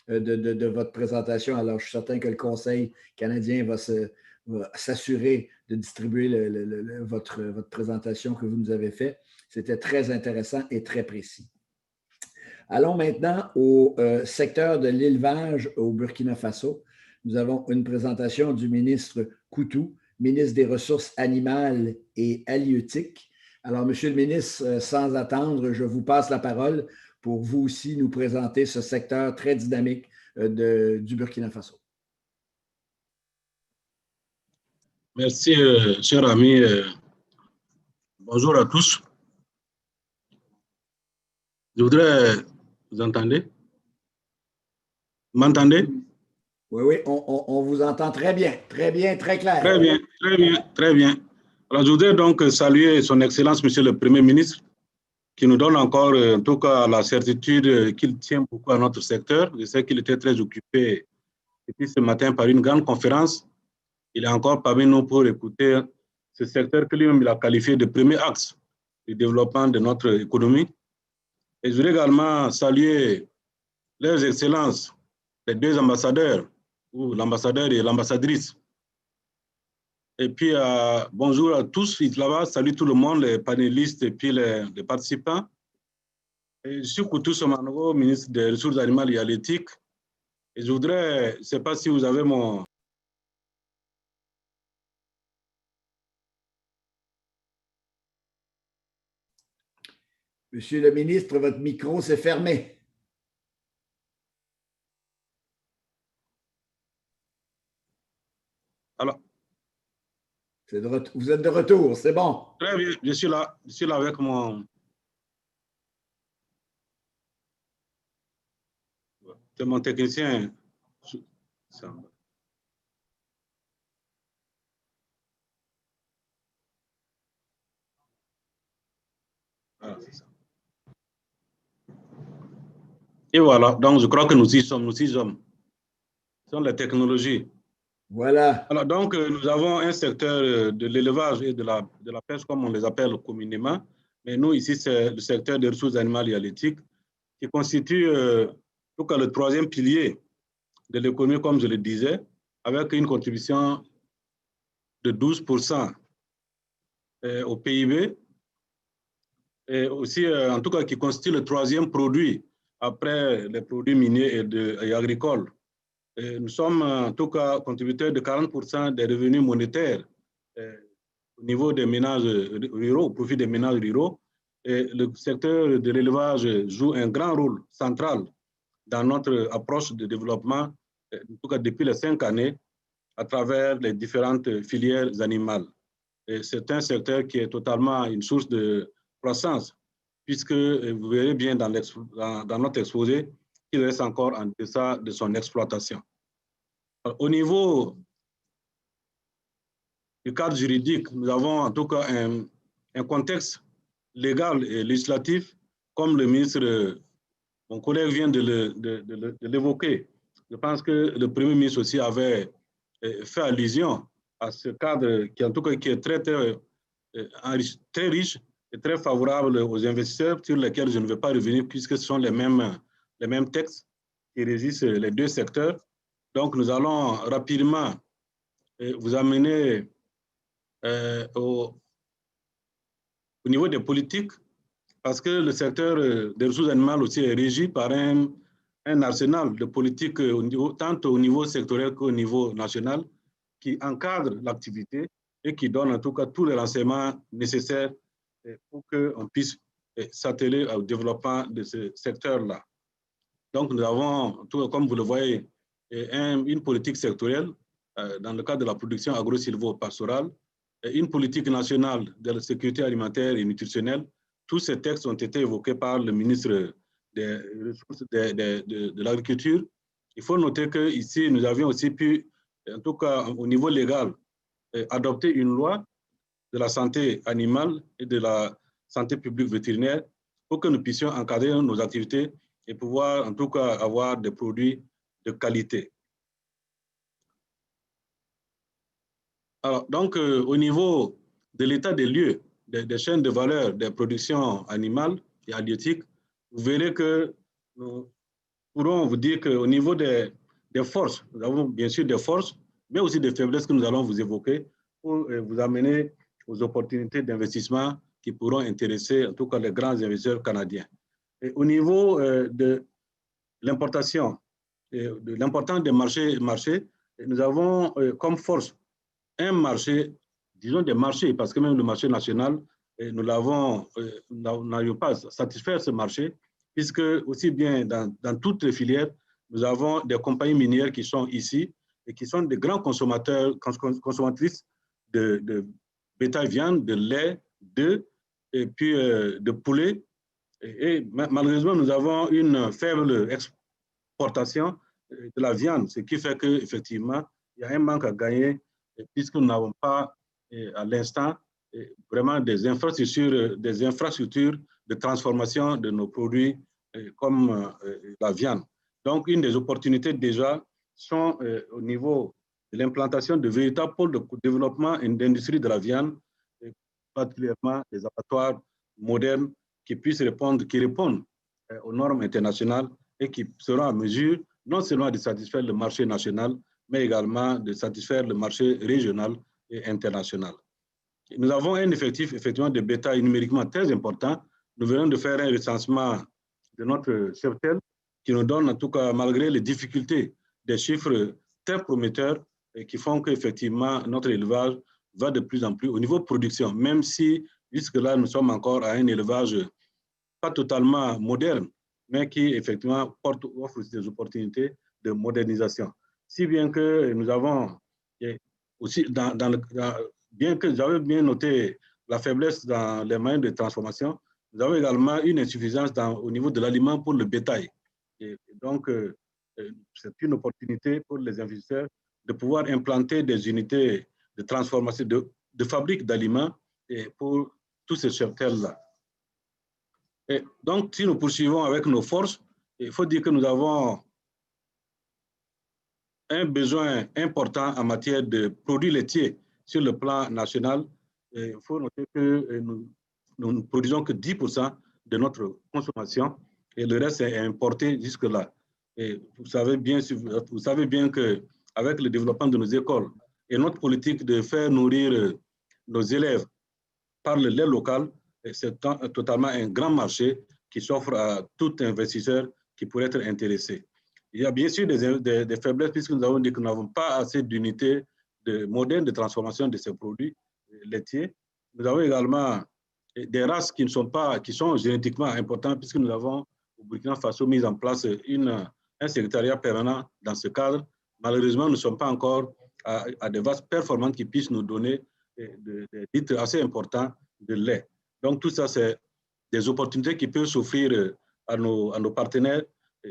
de votre présentation. Alors, je suis certain que le Conseil canadien va s'assurer de distribuer votre présentation que vous nous avez faite. C'était très intéressant et très précis. Allons maintenant au secteur de l'élevage au Burkina Faso. Nous avons une présentation du ministre Coutu, ministre des Ressources animales et halieutiques. Alors, Monsieur le ministre, sans attendre, je vous passe la parole pour vous aussi nous présenter ce secteur très dynamique du Burkina Faso. Merci, cher ami. Bonjour à tous. Je voudrais... Vous entendez? Vous m'entendez? Oui, oui, on vous entend très bien, très clair. Très bien, très bien, très bien. Alors, je voudrais donc saluer son Excellence, Monsieur le Premier ministre, qui nous donne encore, en tout cas, la certitude qu'il tient beaucoup à notre secteur. Je sais qu'il était très occupé depuis ce matin par une grande conférence. Il est encore parmi nous pour écouter ce secteur que lui-même a qualifié de premier axe du développement de notre économie. Et je voudrais également saluer leurs excellences, les deux ambassadeurs, ou l'ambassadeur et l'ambassadrice. Et puis, bonjour à tous, là-bas, salut tout le monde, les panélistes et puis les participants. Et je suis Coutu Somanogo, ministre des Ressources animales et halieutiques. Et je voudrais, je ne sais pas si vous avez mon... Monsieur le ministre, votre micro s'est fermé. Alors, vous êtes de retour, c'est bon. Très bien, je suis là avec mon... C'est mon technicien. Voilà, c'est ça. Et voilà, donc je crois que nous y sommes. Ce sont les technologies. Voilà. Alors donc, nous avons un secteur de l'élevage et de la pêche, comme on les appelle communément. Mais nous, ici, c'est le secteur des ressources animales et halieutiques qui constitue en tout cas le troisième pilier de l'économie, comme je le disais, avec une contribution de 12% au PIB, et aussi, en tout cas, qui constitue le troisième produit après les produits miniers et agricoles. Et nous sommes, en tout cas, contributeurs de 40% des revenus monétaires au niveau des ménages ruraux, au profit des ménages ruraux. Et le secteur de l'élevage joue un grand rôle central dans notre approche de développement, en tout cas depuis les 5 années, à travers les différentes filières animales. C'est un secteur qui est totalement une source de croissance, puisque vous verrez bien dans notre exposé qu'il reste encore en deçà de son exploitation. Au niveau du cadre juridique, nous avons en tout cas un contexte légal et législatif, comme le ministre, mon collègue vient de l'évoquer. Je pense que le Premier ministre aussi avait fait allusion à ce cadre qui, en tout cas, qui est très riche et très favorable aux investisseurs, sur lesquels je ne vais pas revenir puisque ce sont les mêmes textes qui régissent les deux secteurs. Donc, nous allons rapidement vous amener au niveau des politiques, parce que le secteur des ressources animales aussi est régi par un arsenal de politiques tant au niveau sectoriel qu'au niveau national, qui encadre l'activité et qui donne en tout cas tous les renseignements nécessaires pour qu'on puisse s'atteler au développement de ce secteur-là. Donc, nous avons, comme vous le voyez, une politique sectorielle dans le cadre de la production agro-silvo-pastorale, une politique nationale de la sécurité alimentaire et nutritionnelle. Tous ces textes ont été évoqués par le ministre de l'Agriculture. Il faut noter qu'ici, nous avions aussi pu, en tout cas au niveau légal, adopter une loi de la santé animale et de la santé publique vétérinaire pour que nous puissions encadrer nos activités et pouvoir en tout cas avoir des produits de qualité. Alors, donc, au niveau de l'état des lieux, des chaînes de valeur des productions animales et halieutiques, vous verrez que nous pourrons vous dire qu'au niveau des forces, nous avons bien sûr des forces, mais aussi des faiblesses que nous allons vous évoquer pour vous amener aux opportunités d'investissement qui pourront intéresser en tout cas les grands investisseurs canadiens. Et au niveau de l'importation, de l'importance des marchés, nous avons comme force un marché, disons des marchés, parce que même le marché national, nous n'arrivons pas à satisfaire ce marché, puisque aussi bien dans toutes les filières, nous avons des compagnies minières qui sont ici et qui sont des grands consommatrices de bétail viande, de lait, d'œufs et puis de poulet. Et malheureusement, nous avons une faible exportation de la viande, ce qui fait qu'effectivement, il y a un manque à gagner puisque nous n'avons pas à l'instant vraiment des infrastructures de transformation de nos produits comme la viande. Donc, une des opportunités déjà sont au niveau de l'implantation de véritables pôles de développement d'industrie de la viande, particulièrement des abattoirs modernes qui répondent aux normes internationales et qui seront en mesure non seulement de satisfaire le marché national, mais également de satisfaire le marché régional et international. Nous avons un effectif effectivement de bétail numériquement très important. Nous venons de faire un recensement de notre cheptel qui nous donne, en tout cas, malgré les difficultés, des chiffres très prometteurs et qui font qu'effectivement notre élevage va de plus en plus au niveau de production, même si jusque-là nous sommes encore à un élevage pas totalement moderne, mais qui effectivement offre des opportunités de modernisation. Si bien que nous avons aussi, bien que j'avais bien noté la faiblesse dans les moyens de transformation, nous avons également une insuffisance au niveau de l'aliment pour le bétail. Et donc, c'est une opportunité pour les investisseurs de pouvoir implanter des unités de transformation, de fabrique d'aliments pour tous ces cheptels-là. Et donc, si nous poursuivons avec nos forces, il faut dire que nous avons un besoin important en matière de produits laitiers sur le plan national. Et il faut noter que nous ne produisons que 10% de notre consommation et le reste est importé jusque-là. Et vous savez bien qu'avec le développement de nos écoles et notre politique de faire nourrir nos élèves par le lait local, c'est totalement un grand marché qui s'offre à tout investisseur qui pourrait être intéressé. Il y a bien sûr des faiblesses puisque nous avons dit que nous n'avons pas assez d'unités modernes de transformation de ces produits laitiers. Nous avons également des races qui sont génétiquement importantes puisque nous avons au Burkina Faso mis en place un secrétariat permanent dans ce cadre. Malheureusement, nous ne sommes pas encore à des vaches performantes qui puissent nous donner des titres assez importants de lait. Donc tout ça, c'est des opportunités qui peuvent s'offrir à nos partenaires,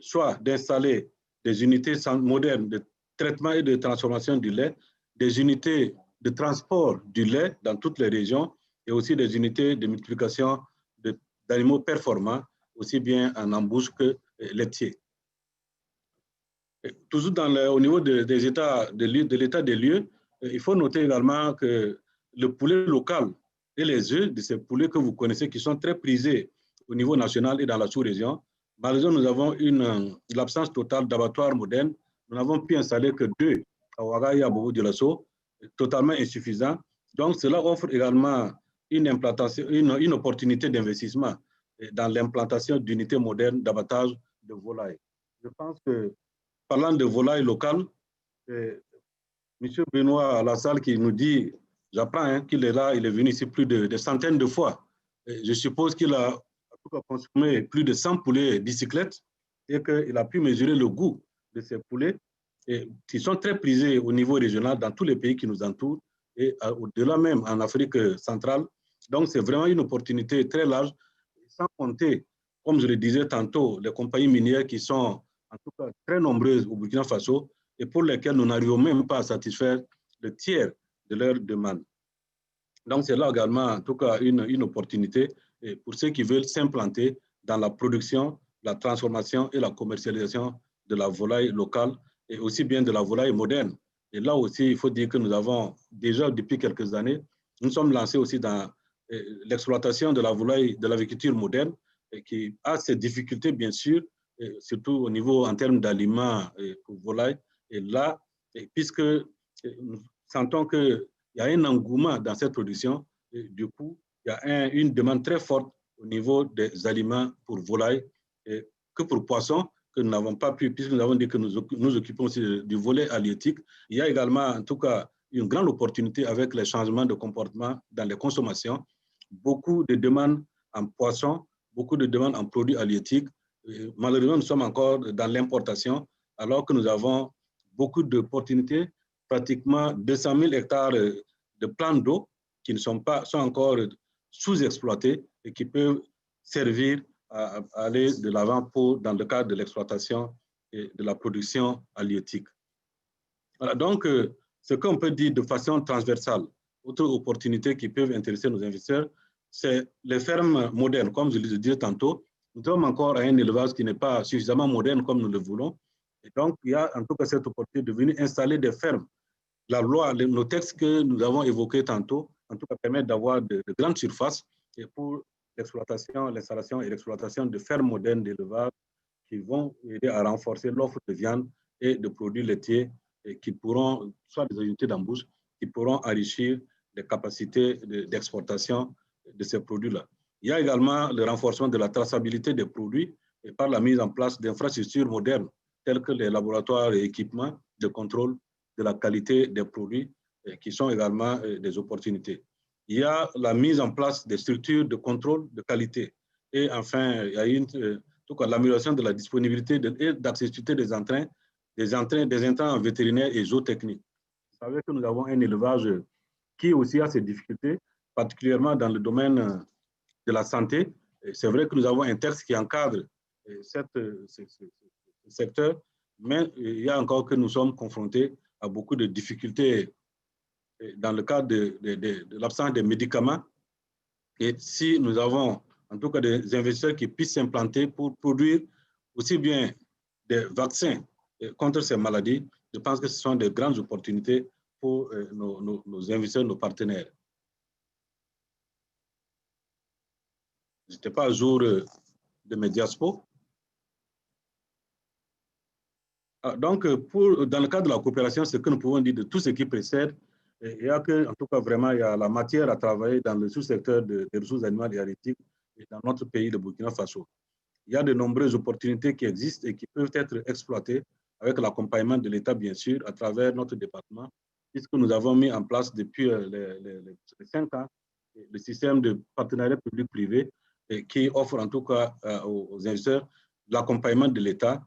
soit d'installer des unités modernes de traitement et de transformation du lait, des unités de transport du lait dans toutes les régions et aussi des unités de multiplication d'animaux performants, aussi bien en embouche que laitiers. Toujours au niveau de l'état des lieux, il faut noter également que le poulet local et les œufs de ces poulets que vous connaissez qui sont très prisés au niveau national et dans la sous-région, malheureusement, nous avons l'absence totale d'abattoirs modernes. Nous n'avons pu installer que 2 à Ouaga et à Bobo-Dioulasso, totalement insuffisants. Donc, cela offre également une opportunité d'investissement dans l'implantation d'unités modernes d'abattage de volailles. Je pense que, parlant de volailles locales, M. Benoît Lassalle qui nous dit, j'apprends qu'il est là, il est venu ici plus de centaines de fois. Et je suppose qu'il a consommé plus de 100 poulets bicyclettes et qu'il a pu mesurer le goût de ces poulets et qui sont très prisés au niveau régional dans tous les pays qui nous entourent et au-delà même en Afrique centrale. Donc, c'est vraiment une opportunité très large, sans compter, comme je le disais tantôt, les compagnies minières qui sont en tout cas très nombreuses au Burkina Faso et pour lesquelles nous n'arrivons même pas à satisfaire le tiers de leurs demandes. Donc, c'est là également, en tout cas, une opportunité pour ceux qui veulent s'implanter dans la production, la transformation et la commercialisation de la volaille locale et aussi bien de la volaille moderne. Et là aussi, il faut dire que nous avons déjà, depuis quelques années, nous sommes lancés aussi dans l'exploitation de la volaille de l'agriculture moderne et qui a ses difficultés, bien sûr, surtout au niveau en termes d'aliments pour volailles. Et là, puisque nous sentons qu'il y a un engouement dans cette production, et du coup, il y a une demande très forte au niveau des aliments pour volailles que pour poissons, que nous n'avons pas pu, puisque nous avons dit que nous occupons aussi du volet halieutique. Il y a également, en tout cas, une grande opportunité avec les changements de comportement dans les consommations. Beaucoup de demandes en poissons, beaucoup de demandes en produits halieutiques. Malheureusement, nous sommes encore dans l'importation, alors que nous avons beaucoup d'opportunités, pratiquement 200 000 hectares de plans d'eau qui ne sont encore sous-exploités et qui peuvent servir à aller de l'avant dans le cadre de l'exploitation et de la production halieutique. Voilà, donc, ce qu'on peut dire de façon transversale, autre opportunité qui peuvent intéresser nos investisseurs, c'est les fermes modernes. Comme je le disais tantôt, nous sommes encore à un élevage qui n'est pas suffisamment moderne comme nous le voulons. Et donc, il y a en tout cas cette opportunité de venir installer des fermes. La loi, nos textes que nous avons évoqués tantôt, en tout cas, permettent d'avoir de grandes surfaces et pour l'exploitation, l'installation et l'exploitation de fermes modernes d'élevage qui vont aider à renforcer l'offre de viande et de produits laitiers et qui pourront, soit des unités d'embauche, qui pourront enrichir les capacités d'exportation de ces produits-là. Il y a également le renforcement de la traçabilité des produits et par la mise en place d'infrastructures modernes telles que les laboratoires et équipements de contrôle de la qualité des produits qui sont également des opportunités. Il y a la mise en place des structures de contrôle de qualité. Et enfin, il y a l'amélioration de la disponibilité et d'accessibilité des intrants vétérinaires et zootechniques. Vous savez que nous avons un élevage qui aussi a ses difficultés, particulièrement dans le domaine de la santé. C'est vrai que nous avons un texte qui encadre ce secteur, mais il y a encore que nous sommes confrontés à beaucoup de difficultés dans le cadre de l'absence des médicaments. Et si nous avons en tout cas des investisseurs qui puissent s'implanter pour produire aussi bien des vaccins contre ces maladies, je pense que ce sont de grandes opportunités pour nos investisseurs, nos partenaires. Je n'étais pas à jour de mes diaspos. Donc, dans le cadre de la coopération, ce que nous pouvons dire de tout ce qui précède, il y a que, en tout cas, vraiment, il y a la matière à travailler dans le sous-secteur des ressources animales et halieutiques dans notre pays, le Burkina Faso. Il y a de nombreuses opportunités qui existent et qui peuvent être exploitées avec l'accompagnement de l'État, bien sûr, à travers notre département, puisque nous avons mis en place depuis les 5 ans le système de partenariat public-privé qui offre en tout cas aux investisseurs l'accompagnement de l'État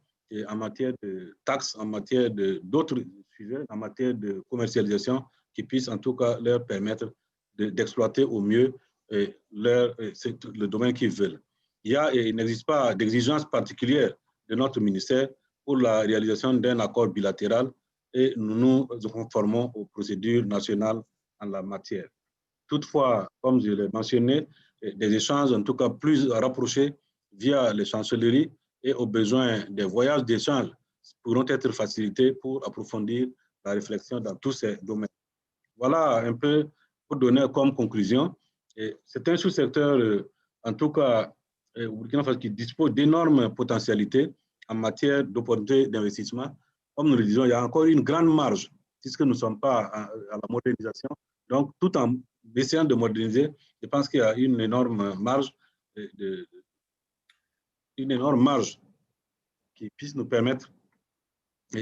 en matière de taxes, en matière d'autres sujets, en matière de commercialisation qui puissent en tout cas leur permettre d'exploiter au mieux le domaine qu'ils veulent. Il n'existe pas d'exigence particulière de notre ministère pour la réalisation d'un accord bilatéral et nous nous conformons aux procédures nationales en la matière. Toutefois, comme je l'ai mentionné, des échanges en tout cas plus rapprochés via les chancelleries et aux besoins des voyages d'échange pourront être facilités pour approfondir la réflexion dans tous ces domaines. Voilà un peu pour donner comme conclusion. C'est un sous-secteur, en tout cas, au Burkina Faso qui dispose d'énormes potentialités en matière d'opportunités d'investissement. Comme nous le disons, il y a encore une grande marge puisque nous ne sommes pas à la modernisation. Donc, tout en essayant de moderniser, je pense qu'il y a une énorme marge qui puisse nous permettre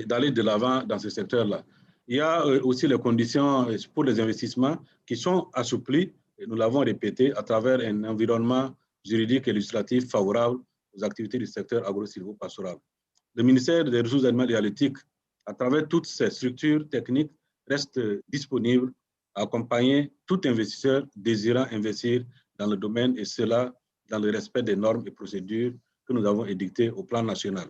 d'aller de l'avant dans ce secteur-là. Il y a aussi les conditions pour les investissements qui sont assouplies, et nous l'avons répété, à travers un environnement juridique et législatif favorable aux activités du secteur agro-silvo-pastoral. Le ministère des Ressources animales et halieutiques, à travers toutes ces structures techniques, reste disponible à accompagner tout investisseur désirant investir dans le domaine et cela dans le respect des normes et procédures que nous avons édictées au plan national.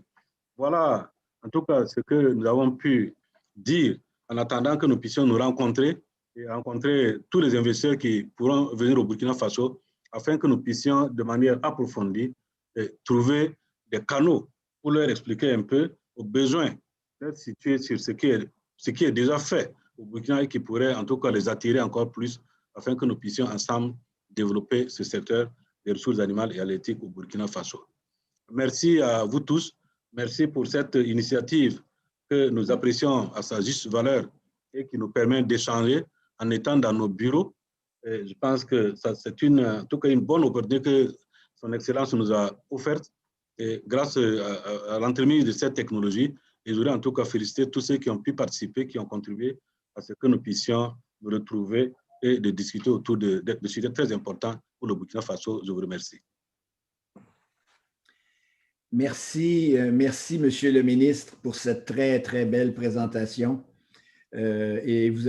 Voilà, en tout cas, ce que nous avons pu dire en attendant que nous puissions nous rencontrer et rencontrer tous les investisseurs qui pourront venir au Burkina Faso afin que nous puissions de manière approfondie trouver des canaux pour leur expliquer un peu aux besoins d'être situés sur ce qui est déjà fait au Burkina et qui pourrait en tout cas les attirer encore plus afin que nous puissions ensemble développer ce secteur des ressources animales et halieutiques au Burkina Faso. Merci à vous tous Merci pour cette initiative que nous apprécions à sa juste valeur et qui nous permet d'échanger en étant dans nos bureaux. Et je pense que c'est en tout cas une bonne opportunité que son Excellence nous a offerte. Et grâce à l'entremise de cette technologie, et je voudrais en tout cas féliciter tous ceux qui ont pu participer, qui ont contribué à ce que nous puissions nous retrouver et de discuter autour de sujets très importants pour le Burkina Faso. Je vous remercie. Merci, merci, Monsieur le ministre, pour cette très, très belle présentation. Et vous